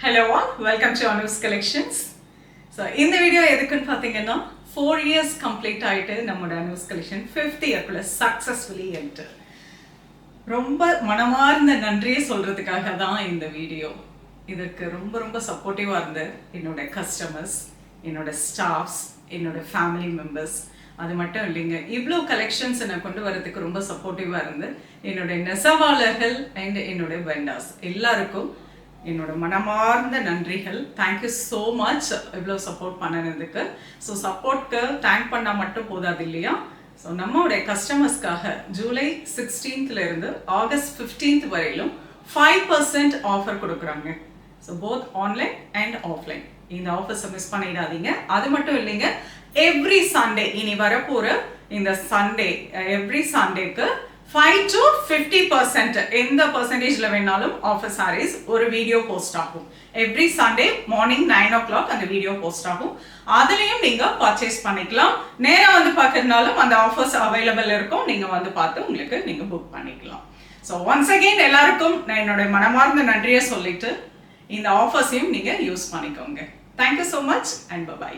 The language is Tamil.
Hello all, welcome to Anu's Collections. So இந்த வீடியோ எதுக்குன்னு பார்த்தீங்கன்னா 4 years complete ஆயிட்டு நம்மோட Anu's Collection 5th year plus successfully enter. ரொம்ப மனமார்ந்த நன்றியை சொல்றதுக்காக தான் இந்த வீடியோ. இதுக்கு ரொம்ப சப்போர்ட்டிவா இருந்த என்னோட கஸ்டமர்ஸ், என்னோட ஸ்டாஃப்ஸ், என்னோட ஃபேமிலி மெம்பர்ஸ், அது மட்டும் இல்லைங்க, இவ்வளோ கலெக்ஷன்ஸ் நான் கொண்டு வரதுக்கு ரொம்ப சப்போர்ட்டிவா இருந்து என்னோட நெசவாளர்கள் அண்ட் என்னோட வெண்டார்ஸ் எல்லாருக்கும் என்னோட மனமார்ந்த நன்றிகள். தேங்க்யூ ஸோ மச் இவ்வளோ சப்போர்ட் பண்ணனதுக்கு. ஸோ சப்போர்ட்க்கு தேங்க் பண்ணால் மட்டும் போதாது இல்லையா? ஸோ நம்மளுடைய கஸ்டமர்ஸ்க்காக ஜூலை 16th இருந்து ஆகஸ்ட் 15th வரையிலும் 5% ஆஃபர் கொடுக்குறாங்க. So both online and offline. இந்த ஆஃபர்ஸை மிஸ் பண்ணிடாதீங்க. அது மட்டும் இல்லைங்க, எவ்ரி சண்டே இனி வரப்போகிற இந்த சண்டே எவ்ரி சண்டேக்கு 5 to 50% எந்த பர்சன்டேஜ்ல வேணாலும் ஆஃபர் சாரீஸ் ஒரு வீடியோ போஸ்ட் ஆகும். எவ்ரி சண்டே மார்னிங் 9 o'clock அந்த வீடியோ போஸ்ட் ஆகும். அதுலயும் நீங்க பர்ச்சேஸ் பண்ணிக்கலாம். நேரா வந்து பார்க்கறதுனாலும் அந்த ஆஃபர்ஸ் அவைலபிள் இருக்கும். நீங்க வந்து பார்த்து உங்களுக்கு நீங்க புக் பண்ணிக்கலாம். ஸோ ஒன்ஸ் அகெயின் எல்லாருக்கும் நான் என்னோட மனமார்ந்த நன்றியை சொல்லிட்டு இந்த ஆஃபர்ஸையும் நீங்க யூஸ் பண்ணிக்கோங்க. Thank you so much and by.